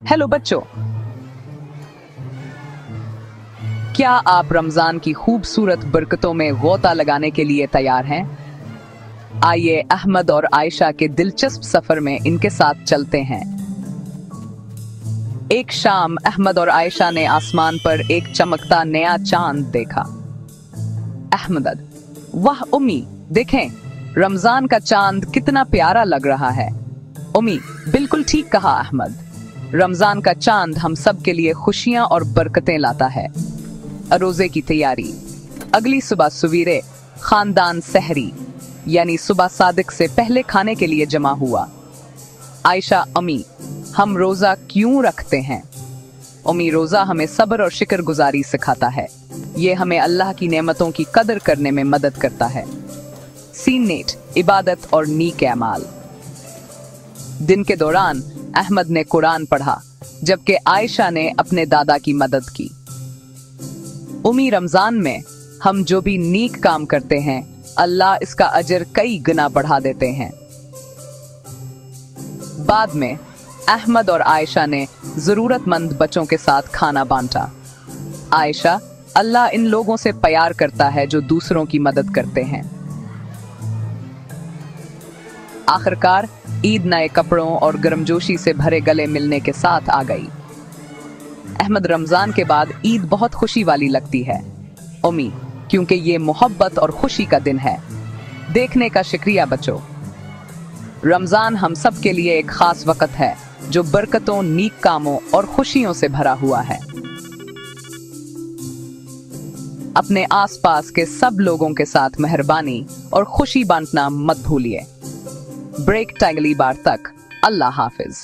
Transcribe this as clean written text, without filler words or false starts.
Hello बच्चों, क्या आप रमजान की खूबसूरत बरकतों में गोता लगाने के लिए तैयार हैं? आइए अहमद और आयशा के दिलचस्प सफर में इनके साथ चलते हैं। एक शाम अहमद और आयशा ने आसमान पर एक चमकता नया चांद देखा। अहमद: वाह उम्मी, देखें, रमजान का चांद कितना प्यारा लग रहा है। उम्मी: बिल्कुल ठीक कहा अहमद, रमजान का चांद हम सब के लिए खुशियां और बरकतें लाता है। रोजे की तैयारी। अगली सुबह सवेरे खानदान सहरी यानी सुबह सादिक से पहले खाने के लिए जमा हुआ। आयशा: अम्मी, हम रोजा क्यों रखते हैं? उम्मी: रोजा हमें सब्र और शुक्रगुजारी सिखाता है। ये हमें अल्लाह की नेमतों की कदर करने में मदद करता है। सीन नेट: इबादत और नीक अमाल। दिन के दौरान अहमद ने कुरान पढ़ा जबकि आयशा ने अपने दादा की मदद की। उम्मी: रमजान में हम जो भी नीक काम करते हैं अल्लाह इसका अजर कई गुना बढ़ा देते हैं। बाद में अहमद और आयशा ने जरूरतमंद बच्चों के साथ खाना बांटा। आयशा: अल्लाह इन लोगों से प्यार करता है जो दूसरों की मदद करते हैं। आखिरकार ईद नए कपड़ों और गर्मजोशी से भरे गले मिलने के साथ आ गई। अहमद: रमजान के बाद ईद बहुत खुशी वाली लगती है उम्मी, क्योंकि ये मोहब्बत और खुशी का दिन है। देखने का शुक्रिया बच्चों। रमजान हम सब के लिए एक खास वक्त है जो बरकतों, नीक कामों और खुशियों से भरा हुआ है। अपने आसपास के सब लोगों के साथ मेहरबानी और खुशी बांटना मत भूलिए। ब्रेक अगली बार तक। अल्लाह हाफिज।